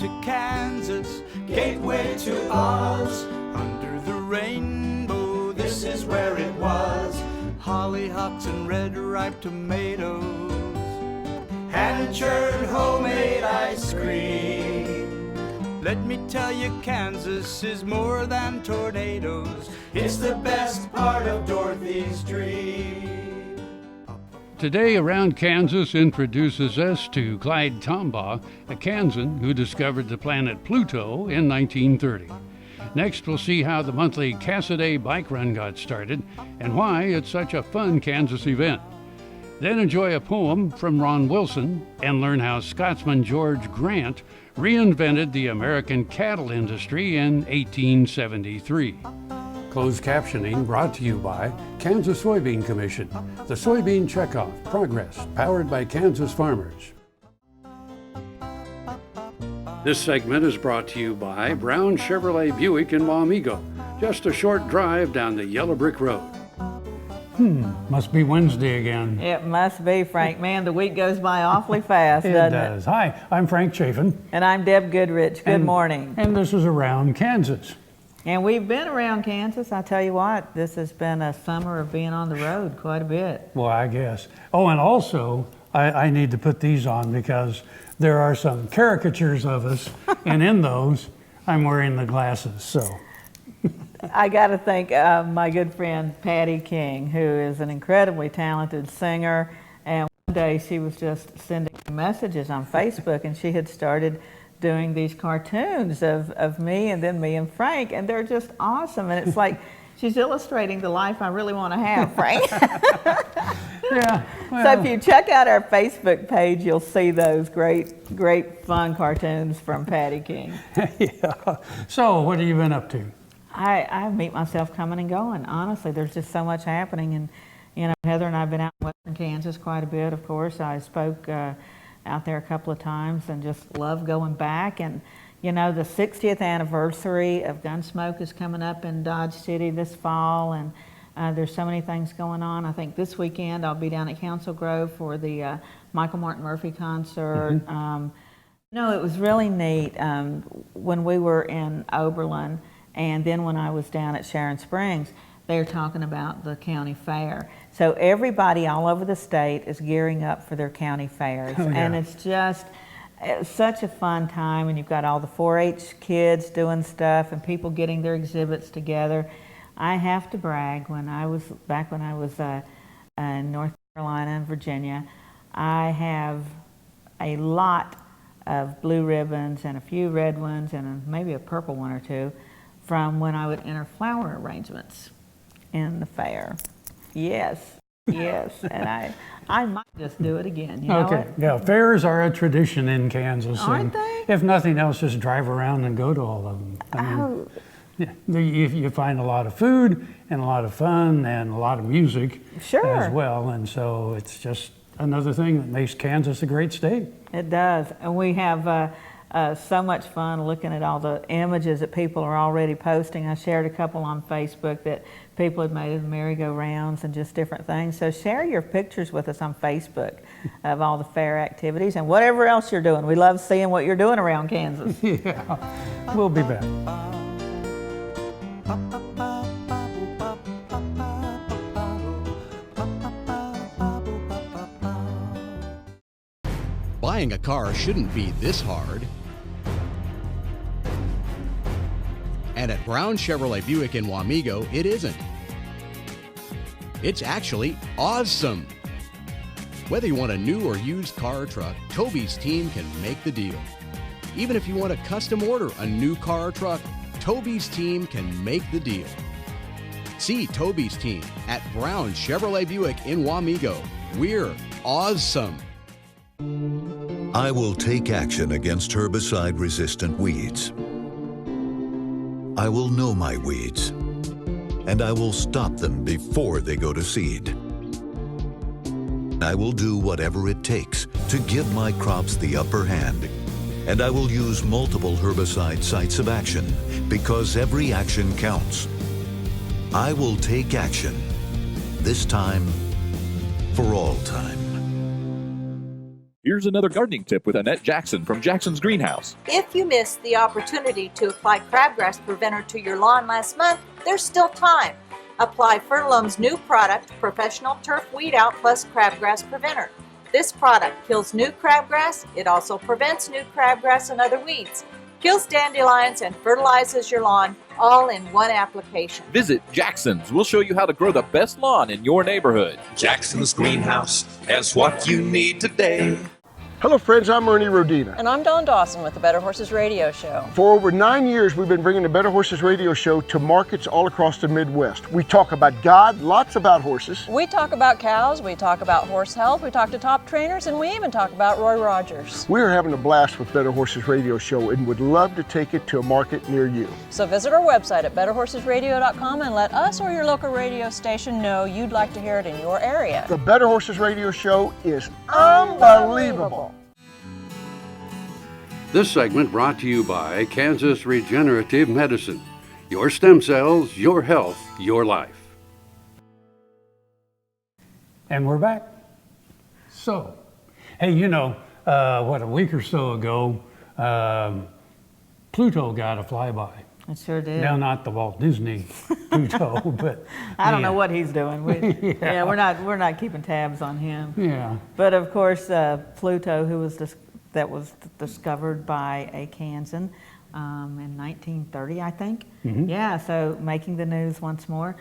to Kansas, gateway to Oz. Under the rainbow, this is where it was. Hollyhocks and red ripe tomatoes, hand-churned homemade ice cream. Let me tell you, Kansas is more than tornadoes. It's the best part of Dorothy's dream. Today Around Kansas introduces us to Clyde Tombaugh, a Kansan who discovered the planet Pluto in 1930. Next, we'll see how the monthly Cassaday Bike Run got started and why it's such a fun Kansas event. Then enjoy a poem from Ron Wilson and learn how Scotsman George Grant reinvented the American cattle industry in 1873. Closed captioning brought to you by Kansas Soybean Commission, the Soybean Checkoff Progress, powered by Kansas farmers. This segment is brought to you by Brown Chevrolet Buick in Wamego, just a short drive down the Yellow Brick Road. Must be Wednesday again. It must be, Frank. Man, the week goes by awfully fast, doesn't it? It does. Hi, I'm Frank Chafin. And I'm Deb Goodrich. Good morning. And this is Around Kansas. And we've been around Kansas. I tell you what, this has been a summer of being on the road quite a bit. Well, I guess. Oh, and also, I need to put these on because there are some caricatures of us, and in those, I'm wearing the glasses, so. I got to thank my good friend Patty King, who is an incredibly talented singer. And one day she was just sending messages on Facebook, and she had started doing these cartoons of me and then me and Frank, and they're just awesome. And it's like she's illustrating the life I really want to have, Frank. Yeah. Well, So if you check out our Facebook page, you'll see those great fun cartoons from Patty King. yeah. So, what have you been up to? I meet myself coming and going. Honestly, there's just so much happening. And, you know, Heather and I have been out in western Kansas quite a bit, of course. I spoke out there a couple of times and just love going back. And, you know, the 60th anniversary of Gunsmoke is coming up in Dodge City this fall. And there's so many things going on. I think this weekend I'll be down at Council Grove for the Michael Martin Murphey concert. No, it was really neat when we were in Oberlin. And then when I was down at Sharon Springs, they were talking about the county fair. So everybody all over the state is gearing up for their county fairs. Oh, yeah. And it's such a fun time. And you've got all the 4-H kids doing stuff and people getting their exhibits together. I have to brag, when I was in North Carolina and Virginia, I have a lot of blue ribbons and a few red ones and maybe a purple one or two from when I would enter flower arrangements in the fair. Yes, and I might just do it again. You know Okay. what? Yeah, fairs are a tradition in Kansas. Aren't and they? If nothing else, just drive around and go to all of them. I mean, Oh, yeah, you find a lot of food and a lot of fun and a lot of music Sure. as well. And so it's just another thing that makes Kansas a great state. it does. And we have so much fun looking at all the images that people are already posting. I shared a couple on Facebook that people had made of merry-go-rounds and just different things. So share your pictures with us on Facebook of all the fair activities and whatever else you're doing. We love seeing what you're doing around Kansas. Yeah, we'll be back. Buying a car shouldn't be this hard. And at Brown Chevrolet Buick in Wamego, it isn't. It's actually awesome. Whether you want a new or used car or truck, Toby's team can make the deal. Even if you want to custom order a new car or truck, Toby's team can make the deal. See Toby's team at Brown Chevrolet Buick in Wamego. We're awesome. I will take action against herbicide-resistant weeds. I will know my weeds, and I will stop them before they go to seed. I will do whatever it takes to give my crops the upper hand, and I will use multiple herbicide sites of action because every action counts. I will take action, this time for all time. Here's another gardening tip with Annette Jackson from Jackson's Greenhouse. If you missed the opportunity to apply crabgrass preventer to your lawn last month, there's still time. Apply Furlong's new product, Professional Turf Weed Out Plus Crabgrass Preventer. This product kills new crabgrass. It also prevents new crabgrass and other weeds, kills dandelions, and fertilizes your lawn all in one application. Visit Jackson's. We'll show you how to grow the best lawn in your neighborhood. Jackson's Greenhouse has what you need today. Hello friends, I'm Ernie Rodina. And I'm Dawn Dawson with the Better Horses Radio Show. For over 9 years, we've been bringing the Better Horses Radio Show to markets all across the Midwest. We talk about God, lots about horses. We talk about cows, we talk about horse health, we talk to top trainers, and we even talk about Roy Rogers. We are having a blast with Better Horses Radio Show and would love to take it to a market near you. So visit our website at betterhorsesradio.com and let us or your local radio station know you'd like to hear it in your area. The Better Horses Radio Show is unbelievable. This segment brought to you by Kansas Regenerative Medicine. Your stem cells, your health, your life. And we're back. So, hey, a week or so ago, Pluto got a flyby. It sure did. Now, not the Walt Disney Pluto, but I don't know what he's doing. We're not keeping tabs on him. Yeah. But of course, Pluto, that was discovered by a Kansan in 1930, I think. Mm-hmm. Yeah, so making the news once more.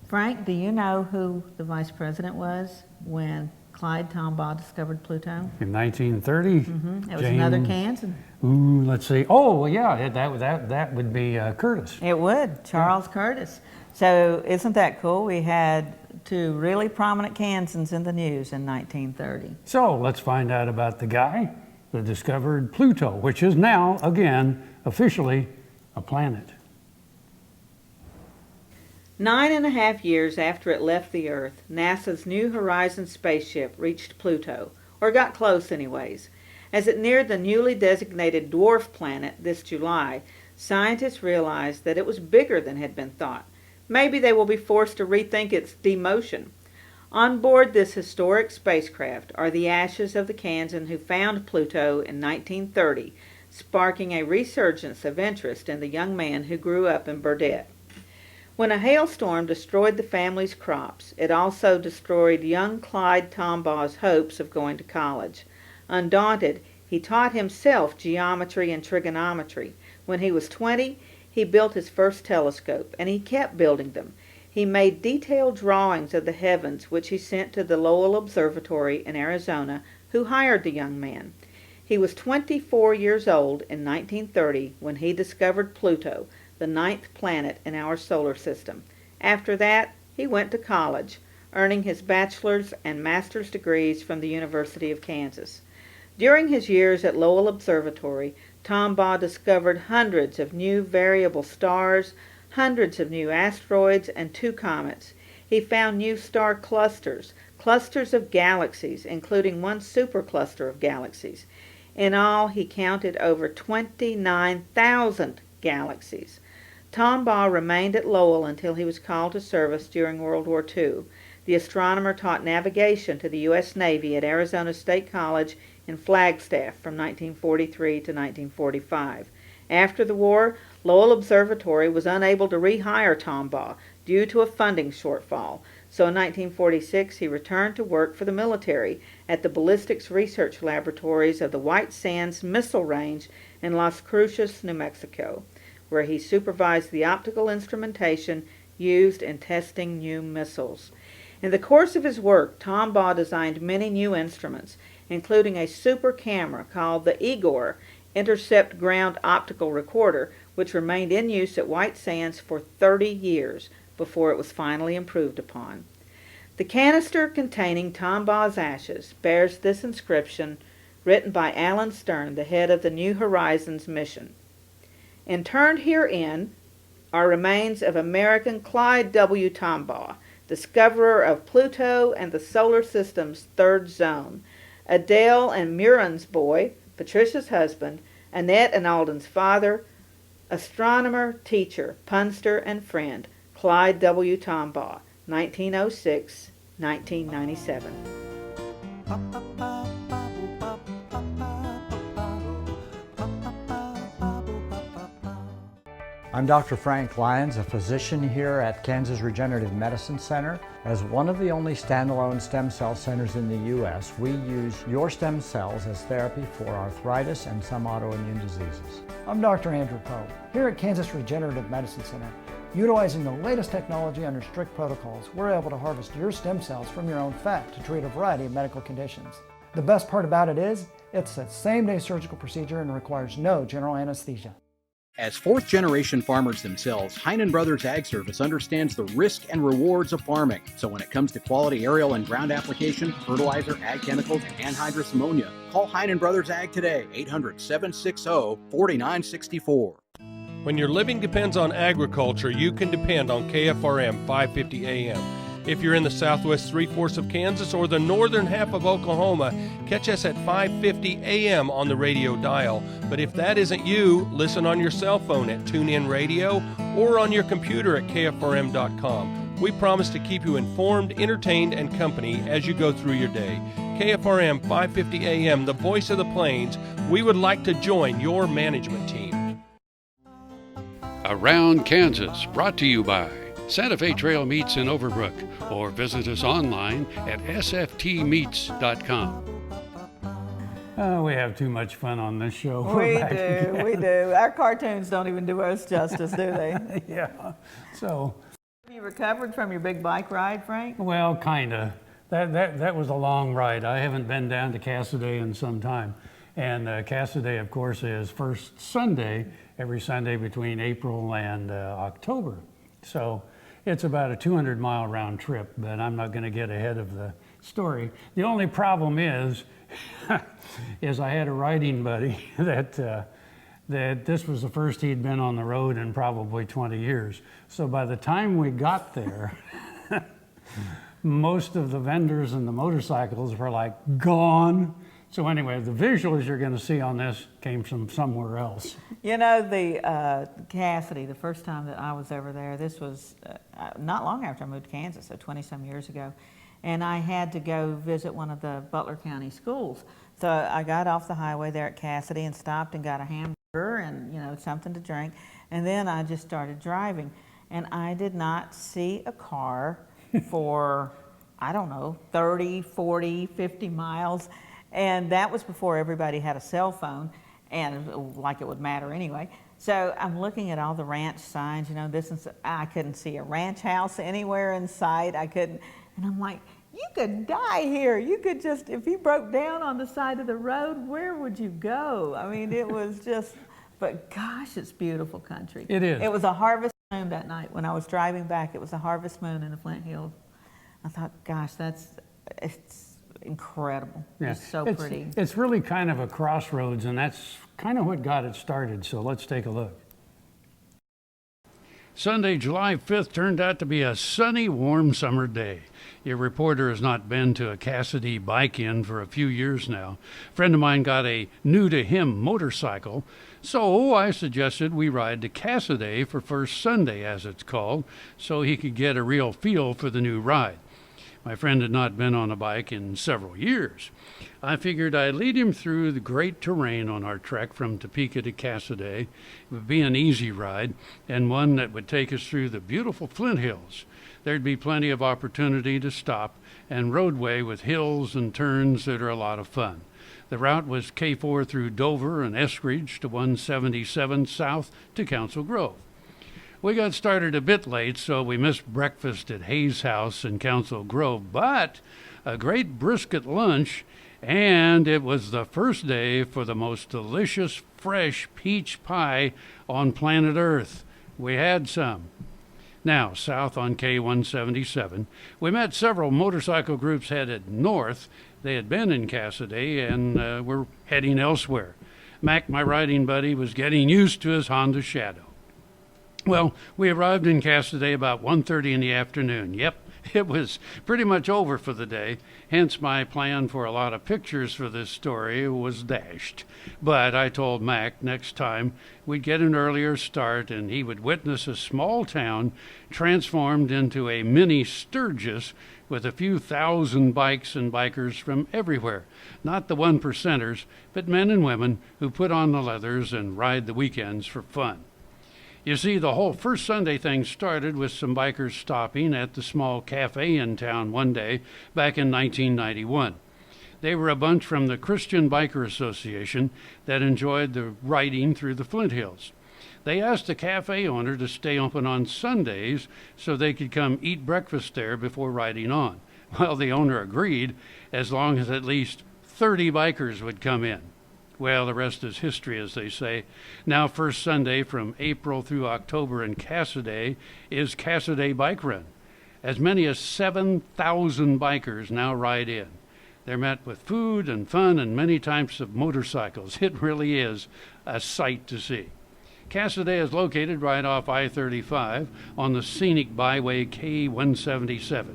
Frank, do you know who the vice president was when Clyde Tombaugh discovered Pluto? In 1930? Mm-hmm. It was another Kansan. Ooh, let's see. Oh, well, yeah, that would be Curtis. It would, Charles Curtis. So isn't that cool? We had two really prominent Kansans in the news in 1930. So let's find out about the guy that discovered Pluto, which is now, again, officially a planet. 9.5 years after it left the Earth, NASA's New Horizons spaceship reached Pluto, or got close anyways. As it neared the newly designated dwarf planet this July, scientists realized that it was bigger than had been thought. Maybe they will be forced to rethink its demotion. On board this historic spacecraft are the ashes of the Kansan who found Pluto in 1930, sparking a resurgence of interest in the young man who grew up in Burdett. When a hailstorm destroyed the family's crops, it also destroyed young Clyde Tombaugh's hopes of going to college. Undaunted, he taught himself geometry and trigonometry. When he was 20, he built his first telescope, and he kept building them. He made detailed drawings of the heavens, which he sent to the Lowell Observatory in Arizona, who hired the young man. He was 24 years old in 1930 when he discovered Pluto, the 9th planet in our solar system. After that, he went to college, earning his bachelor's and master's degrees from the University of Kansas. During his years at Lowell Observatory, Tombaugh discovered hundreds of new variable stars, hundreds of new asteroids, and 2 comets. He found new star clusters, clusters of galaxies, including 1 supercluster of galaxies. In all, he counted over 29,000 galaxies. Tombaugh remained at Lowell until he was called to service during World War II. The astronomer taught navigation to the U.S. Navy at Arizona State College in Flagstaff from 1943 to 1945. After the war, Lowell Observatory was unable to rehire Tombaugh due to a funding shortfall, so in 1946 he returned to work for the military at the Ballistics Research Laboratories of the White Sands Missile Range in Las Cruces, New Mexico, where he supervised the optical instrumentation used in testing new missiles. In the course of his work, Tombaugh designed many new instruments, including a super camera called the Igor Intercept Ground Optical Recorder, which remained in use at White Sands for 30 years before it was finally improved upon. The canister containing Tombaugh's ashes bears this inscription, written by Alan Stern, the head of the New Horizons mission. Interned herein are remains of American Clyde W. Tombaugh, discoverer of Pluto and the solar system's 3rd zone, Adele and Muron's boy, Patricia's husband, Annette and Alden's father, astronomer, teacher, punster, and friend, Clyde W. Tombaugh, 1906-1997. I'm Dr. Frank Lyons, a physician here at Kansas Regenerative Medicine Center. As one of the only standalone stem cell centers in the U.S., we use your stem cells as therapy for arthritis and some autoimmune diseases. I'm Dr. Andrew Poe, here at Kansas Regenerative Medicine Center. Utilizing the latest technology under strict protocols, we're able to harvest your stem cells from your own fat to treat a variety of medical conditions. The best part about it is, it's a same-day surgical procedure and requires no general anesthesia. As fourth-generation farmers themselves, Heinen Brothers Ag Service understands the risk and rewards of farming. So when it comes to quality aerial and ground application, fertilizer, ag chemicals, and anhydrous ammonia, call Heinen Brothers Ag today, 800-760-4964. When your living depends on agriculture, you can depend on KFRM 550 AM. If you're in the southwest three-fourths of Kansas or the northern half of Oklahoma, catch us at 550 AM on the radio dial. But if that isn't you, listen on your cell phone at TuneIn Radio or on your computer at KFRM.com. We promise to keep you informed, entertained, and company as you go through your day. KFRM 550 AM, the voice of the plains. We would like to join your management team. Around Kansas, brought to you by Santa Fe Trail Meats in Overbrook, or visit us online at sftmeats.com. We have too much fun on this show. We do. Our cartoons don't even do us justice, do they? Yeah. So. Have you recovered from your big bike ride, Frank? Well, kinda. That was a long ride. I haven't been down to Cassaday in some time. And Cassaday, of course, is first Sunday, every Sunday between April and October. So it's about a 200-mile round trip, but I'm not going to get ahead of the story. The only problem is I had a riding buddy that this was the first he'd been on the road in probably 20 years. So by the time we got there, most of the vendors and the motorcycles were like gone. So anyway, the visuals you're going to see on this came from somewhere else. You know, the Cassaday, the first time that I was ever there, this was not long after I moved to Kansas, so 20-some years ago. And I had to go visit one of the Butler County schools. So I got off the highway there at Cassaday and stopped and got a hamburger and, you know, something to drink. And then I just started driving. And I did not see a car for, I don't know, 30, 40, 50 miles. And that was before everybody had a cell phone, and like it would matter anyway. So I'm looking at all the ranch signs, you know, I couldn't see a ranch house anywhere in sight. I couldn't, and I'm like, you could die here. You could just, if you broke down on the side of the road, where would you go? I mean, it was just, but gosh, it's beautiful country. It is. It was a harvest moon that night. When I was driving back, it was a harvest moon in the Flint Hills. I thought, gosh, it's incredible. Yeah. It's so pretty. It's really kind of a crossroads, and that's kind of what got it started. So let's take a look. Sunday, July 5th turned out to be a sunny, warm summer day. Your reporter has not been to a Cassaday bike-in for a few years now. A friend of mine got a new-to-him motorcycle, so I suggested we ride to Cassaday for First Sunday, as it's called, so he could get a real feel for the new ride. My friend had not been on a bike in several years. I figured I'd lead him through the great terrain on our trek from Topeka to Cassaday. It would be an easy ride, and one that would take us through the beautiful Flint Hills. There'd be plenty of opportunity to stop, and roadway with hills and turns that are a lot of fun. The route was K4 through Dover and Eskridge to 177 south to Council Grove. We got started a bit late, so we missed breakfast at Hayes House in Council Grove, but a great brisket lunch, and it was the first day for the most delicious fresh peach pie on planet Earth. We had some. Now, south on K177, we met several motorcycle groups headed north. They had been in Cassaday and were heading elsewhere. Mac, my riding buddy, was getting used to his Honda Shadow. Well, we arrived in Cassaday about 1:30 in the afternoon. Yep, it was pretty much over for the day, hence my plan for a lot of pictures for this story was dashed. But I told Mac next time we'd get an earlier start and he would witness a small town transformed into a mini Sturgis with a few thousand bikes and bikers from everywhere. Not the 1%ers, but men and women who put on the leathers and ride the weekends for fun. You see, the whole first Sunday thing started with some bikers stopping at the small cafe in town one day back in 1991. They were a bunch from the Christian Biker Association that enjoyed the riding through the Flint Hills. They asked the cafe owner to stay open on Sundays so they could come eat breakfast there before riding on. Well, the owner agreed, as long as at least 30 bikers would come in. Well, the rest is history, as they say. Now, first Sunday from April through October in Cassoday is Cassoday Bike Run. As many as 7,000 bikers now ride in. They're met with food and fun and many types of motorcycles. It really is a sight to see. Cassoday is located right off I-35 on the scenic byway K-177,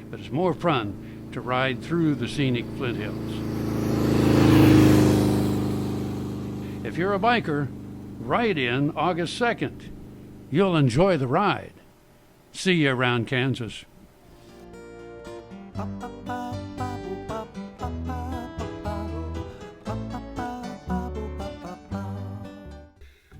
but it's more fun to ride through the scenic Flint Hills. If you're a biker, ride in August 2nd. You'll enjoy the ride. See you around Kansas.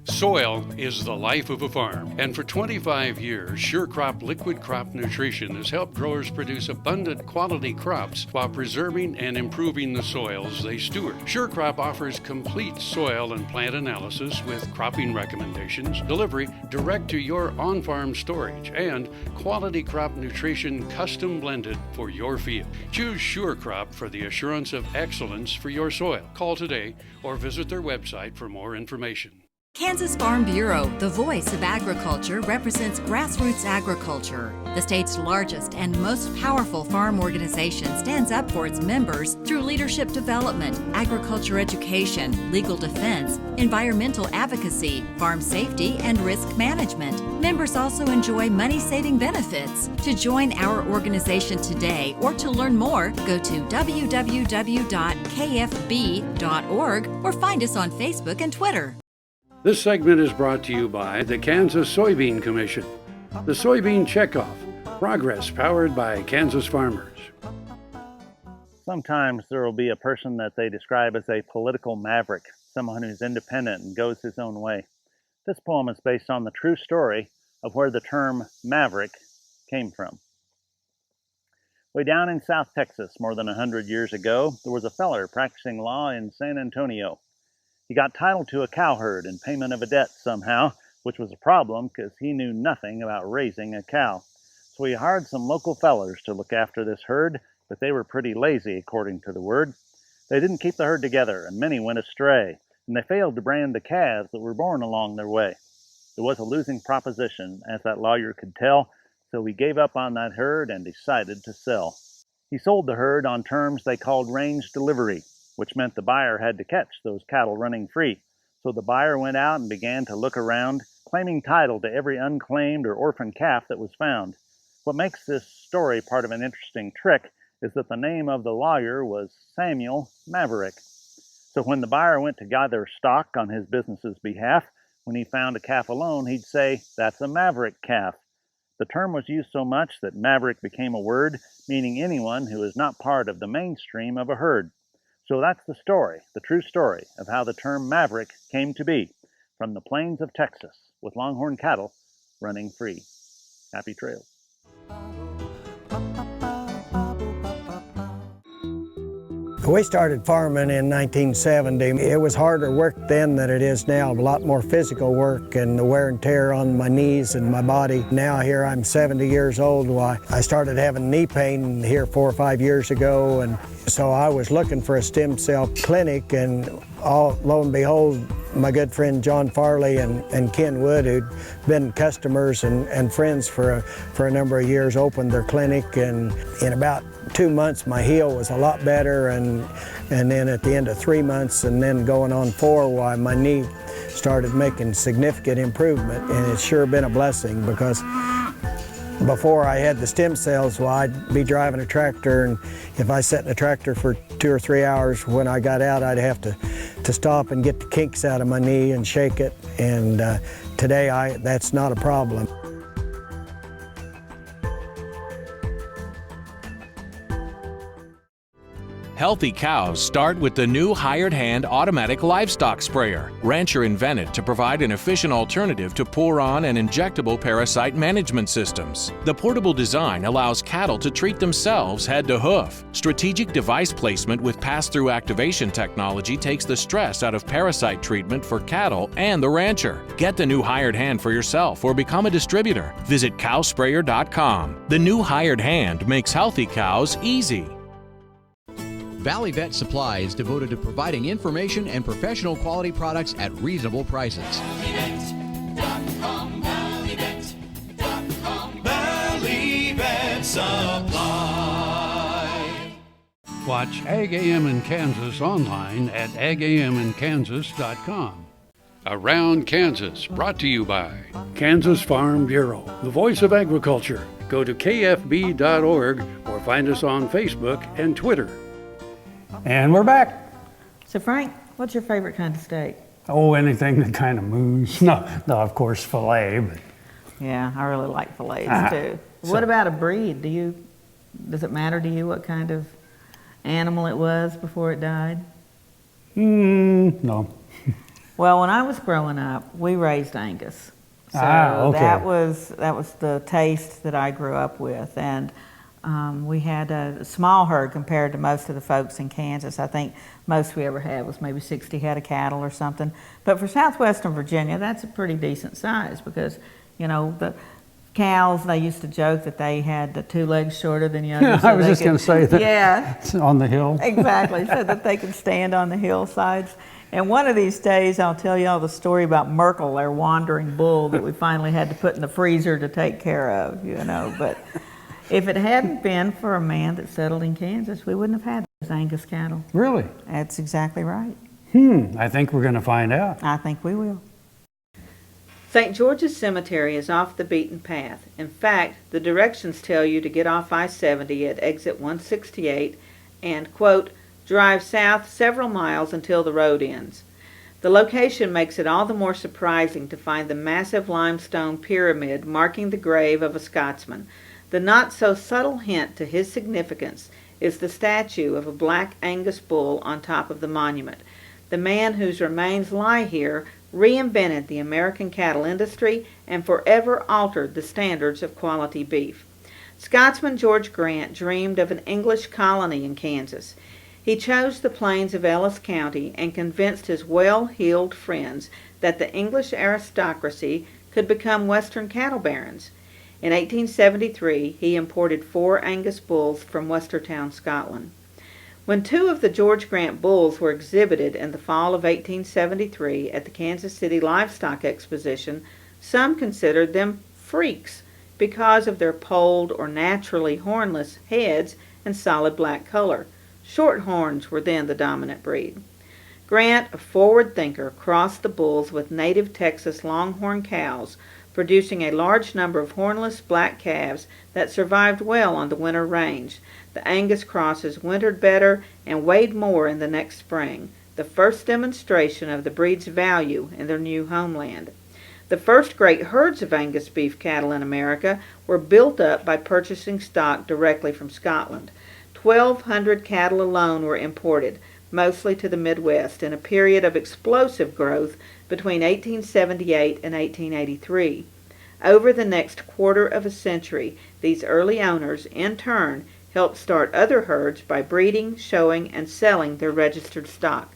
Soil is the life of a farm, and for 25 years, SureCrop Liquid Crop Nutrition has helped growers produce abundant quality crops while preserving and improving the soils they steward. SureCrop offers complete soil and plant analysis with cropping recommendations, delivery direct to your on-farm storage, and quality crop nutrition custom blended for your field. Choose SureCrop for the assurance of excellence for your soil. Call today or visit their website for more information. Kansas Farm Bureau, the voice of agriculture, represents grassroots agriculture. The state's largest and most powerful farm organization stands up for its members through leadership development, agriculture education, legal defense, environmental advocacy, farm safety, and risk management. Members also enjoy money-saving benefits. To join our organization today or to learn more, go to www.kfb.org or find us on Facebook and Twitter. This segment is brought to you by the Kansas Soybean Commission, the Soybean Checkoff, progress powered by Kansas farmers. Sometimes there will be a person that they describe as a political maverick, someone who's independent and goes his own way. This poem is based on the true story of where the term maverick came from. Way down in South Texas, more than 100 years ago, there was a feller practicing law in San Antonio. He got title to a cow herd in payment of a debt somehow, which was a problem because he knew nothing about raising a cow. So he hired some local fellers to look after this herd, but they were pretty lazy, according to the word. They didn't keep the herd together, and many went astray, and they failed to brand the calves that were born along their way. It was a losing proposition, as that lawyer could tell, so he gave up on that herd and decided to sell. He sold the herd on terms they called range delivery, which meant the buyer had to catch those cattle running free. So the buyer went out and began to look around, claiming title to every unclaimed or orphaned calf that was found. What makes this story part of an interesting trick is that the name of the lawyer was Samuel Maverick. So when the buyer went to gather stock on his business's behalf, when he found a calf alone, he'd say, "That's a Maverick calf." The term was used so much that Maverick became a word meaning anyone who is not part of the mainstream of a herd. So that's the story, the true story, of how the term maverick came to be, from the plains of Texas, with longhorn cattle running free. Happy trails. We started farming in 1970. It was harder work then than it is now, a lot more physical work and the wear and tear on my knees and my body. Now here I'm 70 years old. Well, I started having knee pain here 4 or 5 years ago, and so I was looking for a stem cell clinic, and lo and behold, my good friend John Farley and Ken Wood, who'd been customers and friends for a number of years, opened their clinic, and in about 2 months my heel was a lot better, and then at the end of 3 months and then going on 4, why my knee started making significant improvement, and it's sure been a blessing, because before I had the stem cells, well, I'd be driving a tractor, and if I sat in a tractor for 2 or 3 hours, when I got out, I'd have to stop and get the kinks out of my knee and shake it, and today that's not a problem. Healthy cows start with the new Hired Hand automatic livestock sprayer. Rancher invented to provide an efficient alternative to pour-on and injectable parasite management systems. The portable design allows cattle to treat themselves head to hoof. Strategic device placement with pass-through activation technology takes the stress out of parasite treatment for cattle and the rancher. Get the new Hired Hand for yourself or become a distributor. Visit cowsprayer.com. The new Hired Hand makes healthy cows easy. Valley Vet Supply is devoted to providing information and professional quality products at reasonable prices. Valley Vet Supply. Watch Ag AM in Kansas online at agaminkansas.com. Around Kansas, brought to you by Kansas Farm Bureau, the voice of agriculture. Go to kfb.org or find us on Facebook and Twitter. And we're back. So Frank, what's your favorite kind of steak? Oh, anything that kind of moves. No, of course, filet. But Yeah, I really like fillets too. So- What about a breed? Does it matter to you what kind of animal it was before it died? No. Well, when I was growing up, we raised Angus. So okay. that was the taste that I grew up with. And we had a small herd compared to most of the folks in Kansas. I think most we ever had was maybe 60 head of cattle or something. But for southwestern Virginia, that's a pretty decent size because, you know, the cows, they used to joke that they had the 2 legs shorter than the others. I was just going to say that. Yeah. On the hill. Exactly, so that they could stand on the hillsides. And one of these days, I'll tell you all the story about Merkel, our wandering bull that we finally had to put in the freezer to take care of, you know. But if it hadn't been for a man that settled in Kansas, we wouldn't have had those Angus cattle. Really? That's exactly right. I think we're going to find out. I think we will. St. George's Cemetery is off the beaten path. In fact, the directions tell you to get off I-70 at exit 168 and, quote, drive south several miles until the road ends. The location makes it all the more surprising to find the massive limestone pyramid marking the grave of a Scotsman. The not-so-subtle hint to his significance is the statue of a black Angus bull on top of the monument. The man whose remains lie here reinvented the American cattle industry and forever altered the standards of quality beef. Scotsman George Grant dreamed of an English colony in Kansas. He chose the plains of Ellis County and convinced his well-heeled friends that the English aristocracy could become Western cattle barons. In 1873, he imported 4 Angus bulls from Westertown, Scotland. When 2 of the George Grant bulls were exhibited in the fall of 1873 at the Kansas City Livestock Exposition, some considered them freaks because of their polled or naturally hornless heads and solid black color. Short horns were then the dominant breed. Grant, a forward thinker, crossed the bulls with native Texas longhorn cows, producing a large number of hornless black calves that survived well on the winter range. The Angus crosses wintered better and weighed more in the next spring, the first demonstration of the breed's value in their new homeland. The first great herds of Angus beef cattle in America were built up by purchasing stock directly from Scotland. 1,200 cattle alone were imported, mostly to the Midwest, in a period of explosive growth between 1878 and 1883. Over the next quarter of a century, these early owners, in turn, helped start other herds by breeding, showing, and selling their registered stock.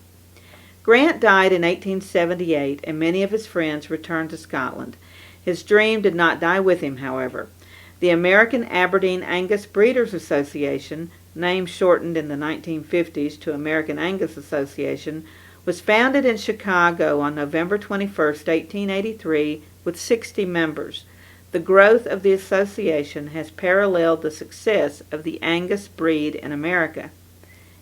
Grant died in 1878, and many of his friends returned to Scotland. His dream did not die with him, however. The American Aberdeen Angus Breeders Association, name shortened in the 1950s to American Angus Association, was founded in Chicago on November 21, 1883, with 60 members. The growth of the association has paralleled the success of the Angus breed in America.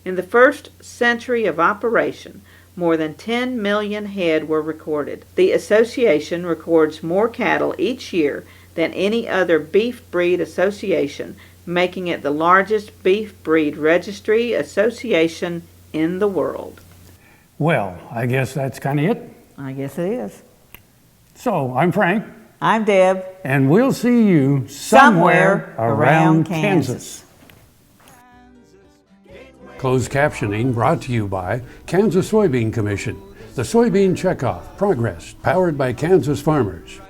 In the first century of operation, more than 10 million head were recorded. The association records more cattle each year than any other beef breed association, making it the largest beef breed registry association in the world. Well, I guess that's kind of it. I guess it is. So, I'm Frank. I'm Deb. And we'll see you somewhere around Kansas. Closed captioning brought to you by Kansas Soybean Commission. The Soybean Checkoff, Progress, powered by Kansas farmers.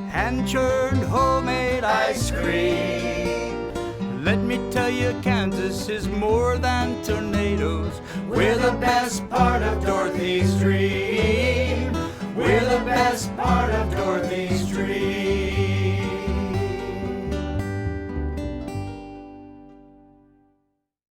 Hand-churned homemade ice cream. Let me tell you, Kansas is more than tornadoes. We're the best part